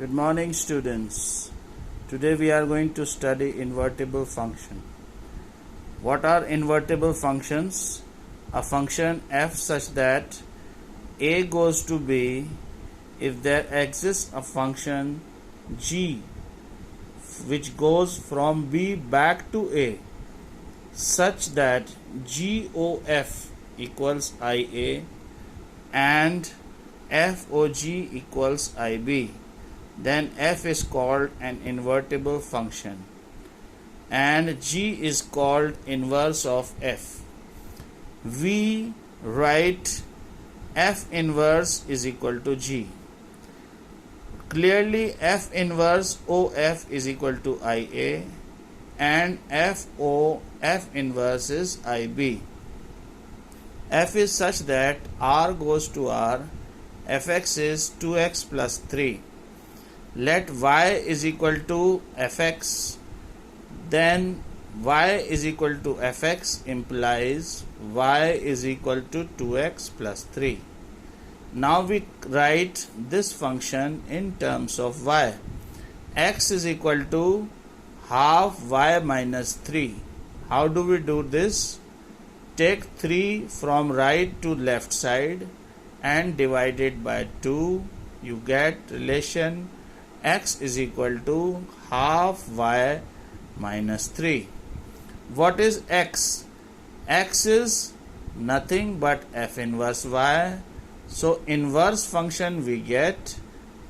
Good morning, students. Today we are going to study invertible function. What are invertible functions? A function f such that a goes to b if there exists a function g which goes from b back to a such that GOF equals IA and FOG equals IB, then f is called an invertible function and g is called inverse of f. We write f inverse is equal to g. Clearly f inverse OF is equal to IA and f inverse is IB. F is such that r goes to r, fx is 2x plus 3. Let y is equal to fx, then y is equal to fx implies y is equal to 2x plus 3. Now we write this function in terms of y. X is equal to half y minus 3. How do we do this? Take 3 from right to left side and divide it by 2. You get relation x is equal to half y minus 3. What is x? X is nothing but f inverse y. So inverse function we get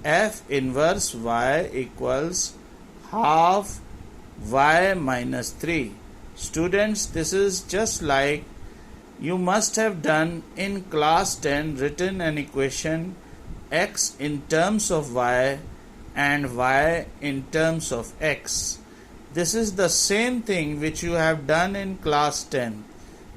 f inverse y equals half y minus 3. Students, this is just like you must have done in class 10, written an equation x in terms of y and y in terms of x. This is the same thing which you have done in class 10.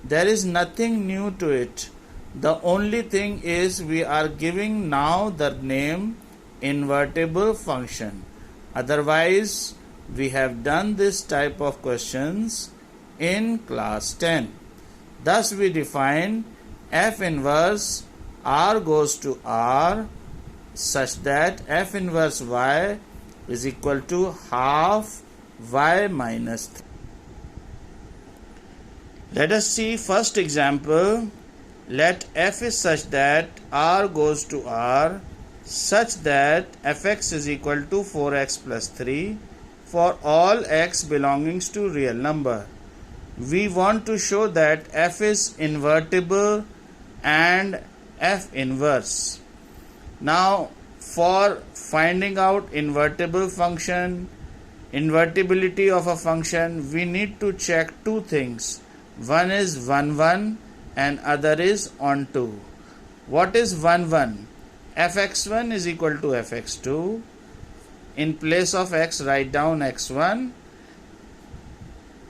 There is nothing new to it. The only thing is we are giving now the name invertible function. Otherwise, we have done this type of questions in class 10. Thus we define f inverse r goes to r such that f inverse y is equal to half y minus 3. Let us see first example. Let f is such that r goes to r such that fx is equal to 4x plus 3 for all x belongings to real number. We want to show that f is invertible and f inverse. Now for finding out invertible function, invertibility of a function, we need to check two things. One is 1 1 and other is on 2. What is 1 1? fx1 is equal to fx2. In place of x write down x1,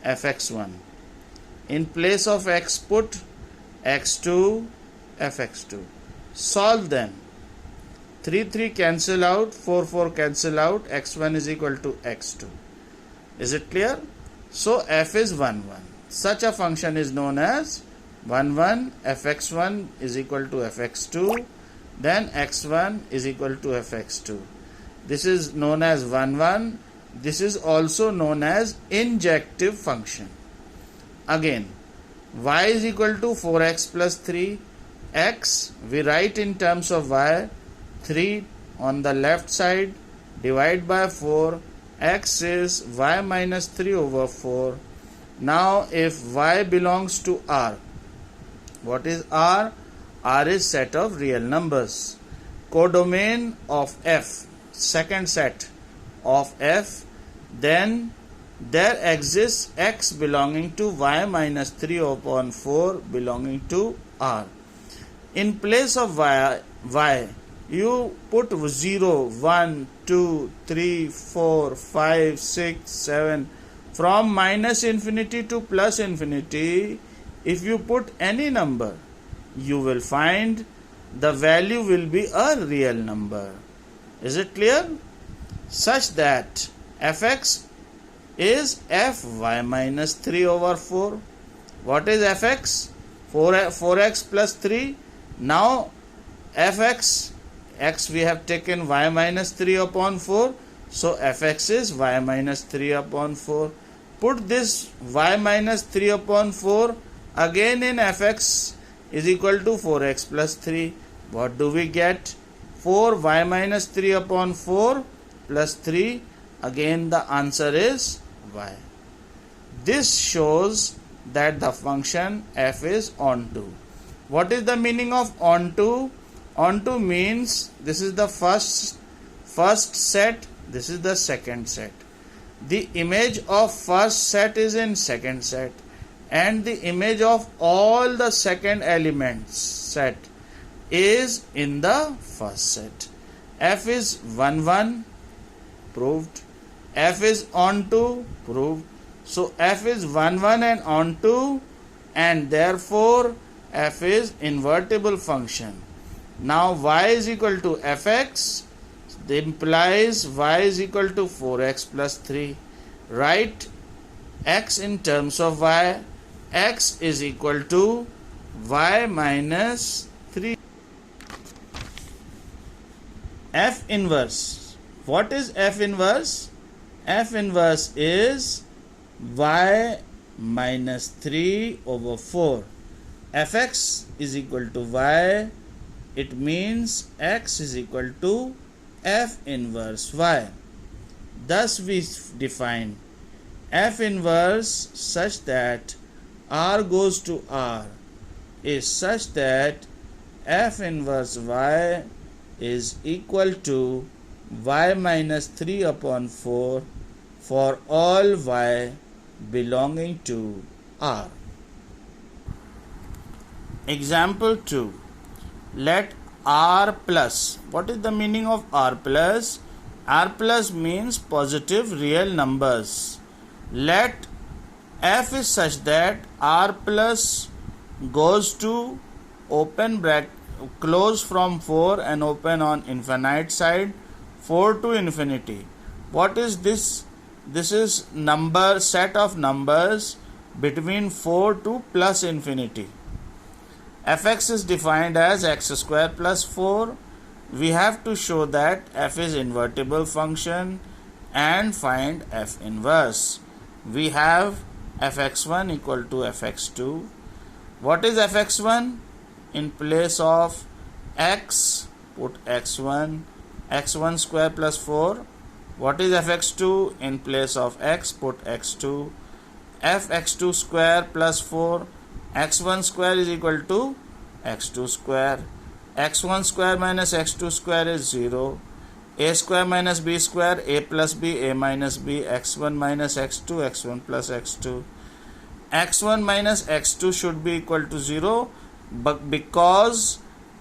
fx1. In place of x put x2, fx2. Solve them. 3 3 cancel out, 4 4 cancel out, x1 is equal to x2. Is it clear? So f is 1 1. Such a function is known as 1 1, fx1 is equal to fx2, then x1 is equal to fx2. This is known as 1 1. This is also known as injective function. Again, y is equal to 4x plus 3. X we write in terms of y. 3 on the left side, divide by 4. X is y minus 3 over 4. Now if y belongs to R, what is R? R is set of real numbers. Codomain of f, second set of f, then there exists x belonging to y minus 3 upon 4 belonging to R. In place of y you put 0, 1, 2, 3, 4, 5, 6, 7. From minus infinity to plus infinity, if you put any number, you will find the value will be a real number. Is it clear? Such that fx is fy minus 3 over 4. What is fx? 4x plus 3. Now fx x we have taken y minus 3 upon 4. So fx is y minus 3 upon 4. Put this y minus 3 upon 4 again in fx is equal to 4x plus 3. What do we get? 4y minus 3 upon 4 plus 3. Again the answer is y. This shows that the function f is onto. What is the meaning of onto? Onto means this is the first set, this is the second set. The image of first set is in second set, and the image of all the second elements set is in the first set. F is 1 1, proved. F is onto, proved. So F is 1 1 and onto, and therefore F is invertible function. Now y is equal to fx, implies y is equal to 4x plus 3. Write x in terms of y. X is equal to y minus 3. F inverse. What is F inverse? F inverse is y minus 3 over 4. Fx is equal to y. It means x is equal to f inverse y. Thus we define f inverse such that r goes to r is such that f inverse y is equal to y minus 3 upon 4 for all y belonging to R. Example 2. Let R plus. What is the meaning of R plus? R plus means positive real numbers. Let f is such that R plus goes to open bracket, close from 4 and open on infinite side, 4 to infinity. What is this? This is number set of numbers between 4 to plus infinity. Fx is defined as x square plus 4. We have to show that f is invertible function and find f inverse. We have fx1 equal to fx2. What is fx1? In place of x, put x1, x1 square plus 4. What is fx2? In place of x, put x2. fx2 square plus 4. x1 square is equal to x2 square. x1 square minus x2 square is 0. A square minus b square, a plus b, a minus b, x1 minus x2, x1 plus x2. x1 minus x2 should be equal to 0, but because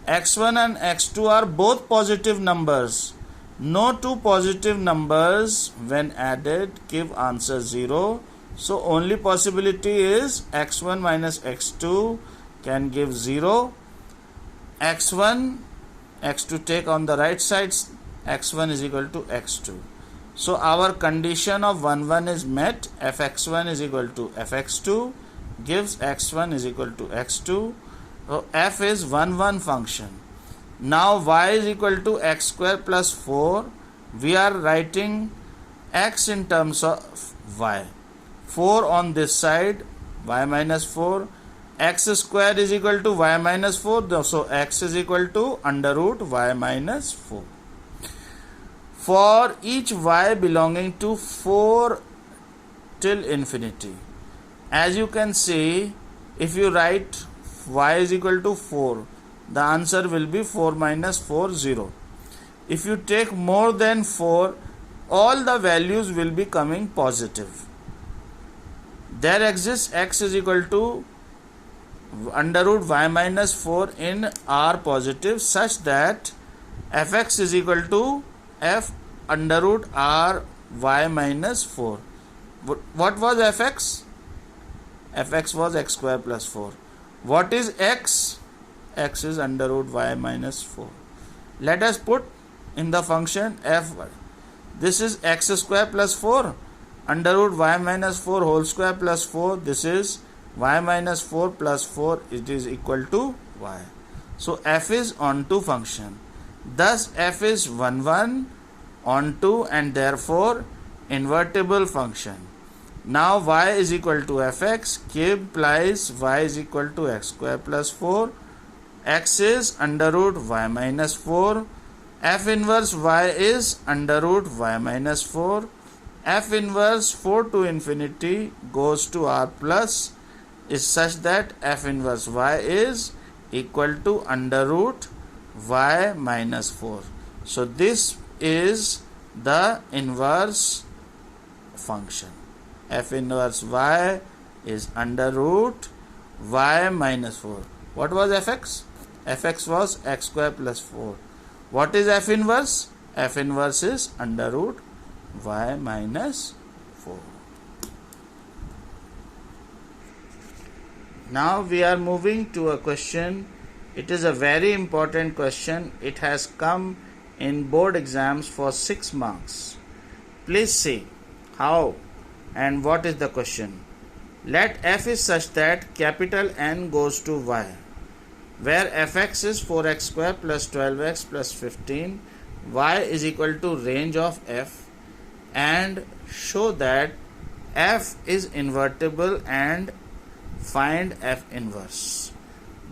x1 and x2 are both positive numbers, no two positive numbers when added give answer 0. So only possibility is x1 minus x2 can give 0. x1, x2 take on the right sides, x1 is equal to x2. So our condition of 1 1 is met. Fx1 is equal to fx2 gives x1 is equal to x2. So f is 1 1 function. Now y is equal to x square plus 4. We are writing x in terms of y. 4 on this side, y minus 4. X square is equal to y minus 4. So x is equal to under root y minus 4. For each y belonging to 4 till infinity. As you can see, if you write y is equal to 4, the answer will be 4 minus 4, 0. If you take more than 4, all the values will be coming positive. There exists x is equal to under root y minus 4 in R positive such that fx is equal to f under root r y minus 4. What was fx? Fx was x square plus 4. What is x? X is under root y minus 4. Let us put in the function f. This is x square plus 4 under root y minus 4 whole square plus 4. This is y minus 4 plus 4. It is equal to y. So f is onto function. Thus f is 1 1 on 2 and therefore invertible function. Now y is equal to fx, k implies y is equal to x square plus 4, x is under root y minus 4, f inverse y is under root y minus 4, f inverse 4 to infinity goes to r plus is such that f inverse y is equal to under root y minus 4. So this is the inverse function. F inverse y is under root y minus 4. What was fx? Fx was x square plus 4. What is f inverse? F inverse is under root y minus 4. Now we are moving to a question. It is a very important question. It has come in board exams for 6 marks. Please see how and what is the question. Let f is such that capital N goes to y, where fx is 4x square plus 12x plus 15, y is equal to range of f, and show that f is invertible and find f inverse.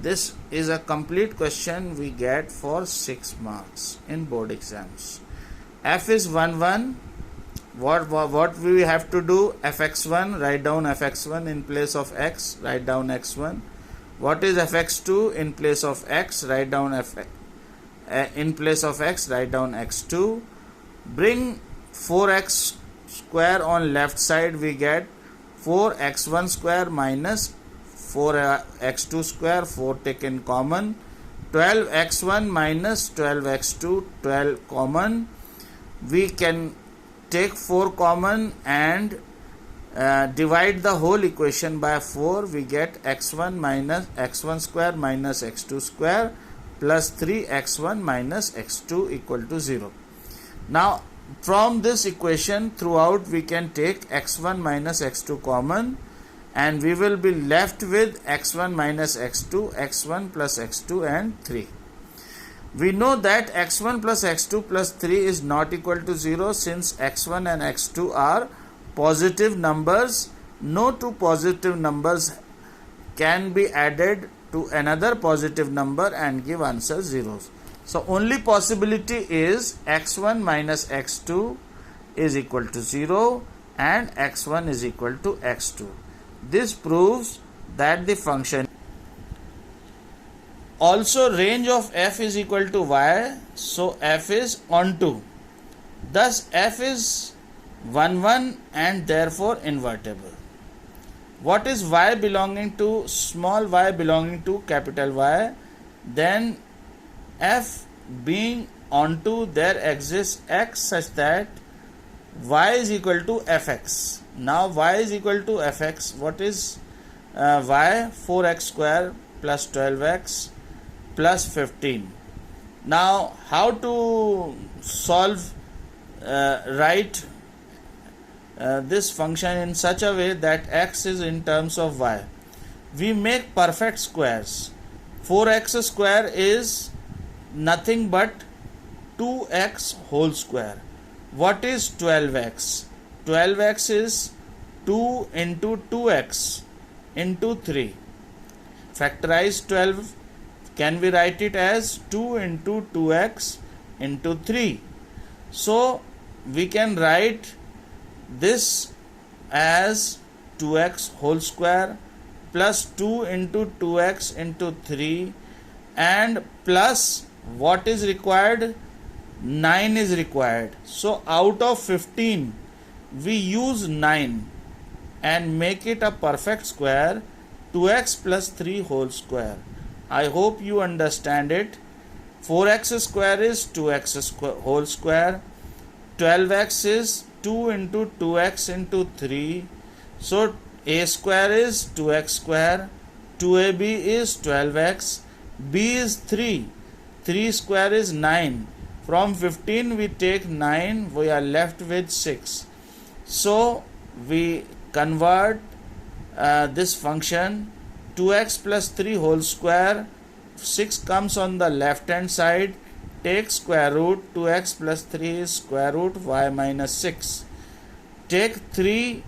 This is a complete question we get for 6 marks in board exams. F is 1 1. What we have to do? fx1, write down fx1 in place of x, write down x1. What is fx2? In place of x, write down in place of x, write down x2. Bring 4x square on left side, we get 4x1 square minus 4x2 square, 4 taken common, 12x1 minus 12x2, 12 common. We can take 4 common and divide the whole equation by 4. We get x1 minus x1 square minus x2 square plus 3x1 minus x2 equal to 0. Now from this equation throughout we can take x1 minus x2 common, and we will be left with x1 minus x2, x1 plus x2 and 3. We know that x1 plus x2 plus 3 is not equal to 0 since x1 and x2 are positive numbers. No two positive numbers can be added to another positive number and give answer zeros. So only possibility is x1 minus x2 is equal to 0 and x1 is equal to x2. This proves that the function also range of f is equal to y, so f is onto. Thus f is 1 1 and therefore invertible. What is y belonging to small y belonging to capital Y? Then f being onto, there exists x such that y is equal to fx. Now y is equal to fx. What is y? 4x square plus 12x plus 15. Now how to solve write this function in such a way that x is in terms of y? We make perfect squares. 4x square is nothing but 2x whole square. What is 12x? 12x is 2 into 2x into 3. Factorize 12. Can we write it as 2 into 2x into 3? So we can write this as 2x whole square plus 2 into 2x into 3 and plus what is required? 9 is required. So out of 15 we use 9 and make it a perfect square, 2x plus 3 whole square. I hope you understand it. 4x square is 2x whole square, 12x is 2 into 2x into 3. So a square is 2x square, 2ab is 12x, b is 3, 3 square is 9. From 15 we take 9, we are left with 6. So we convert this function, 2x plus 3 whole square, 6 comes on the left hand side, take square root 2x plus 3 is square root y minus 6. Take 3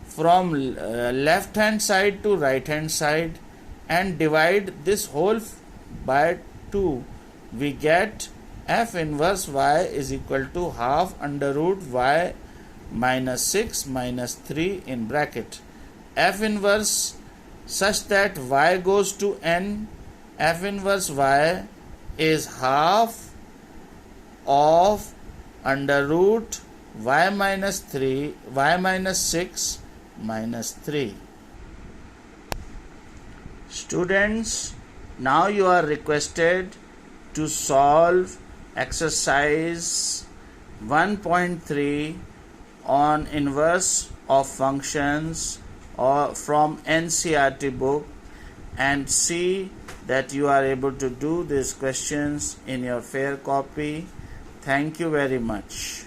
from left hand side to right hand side and divide this whole by 2. We get f inverse y is equal to half under root y minus 6 minus 3 in bracket. F inverse such that y goes to n, f inverse y is half of under root y minus 3 y minus 6 minus 3. Students, now you are requested to solve exercise 1.3 on inverse of functions or from NCERT book, and see that you are able to do these questions in your fair copy. Thank you very much.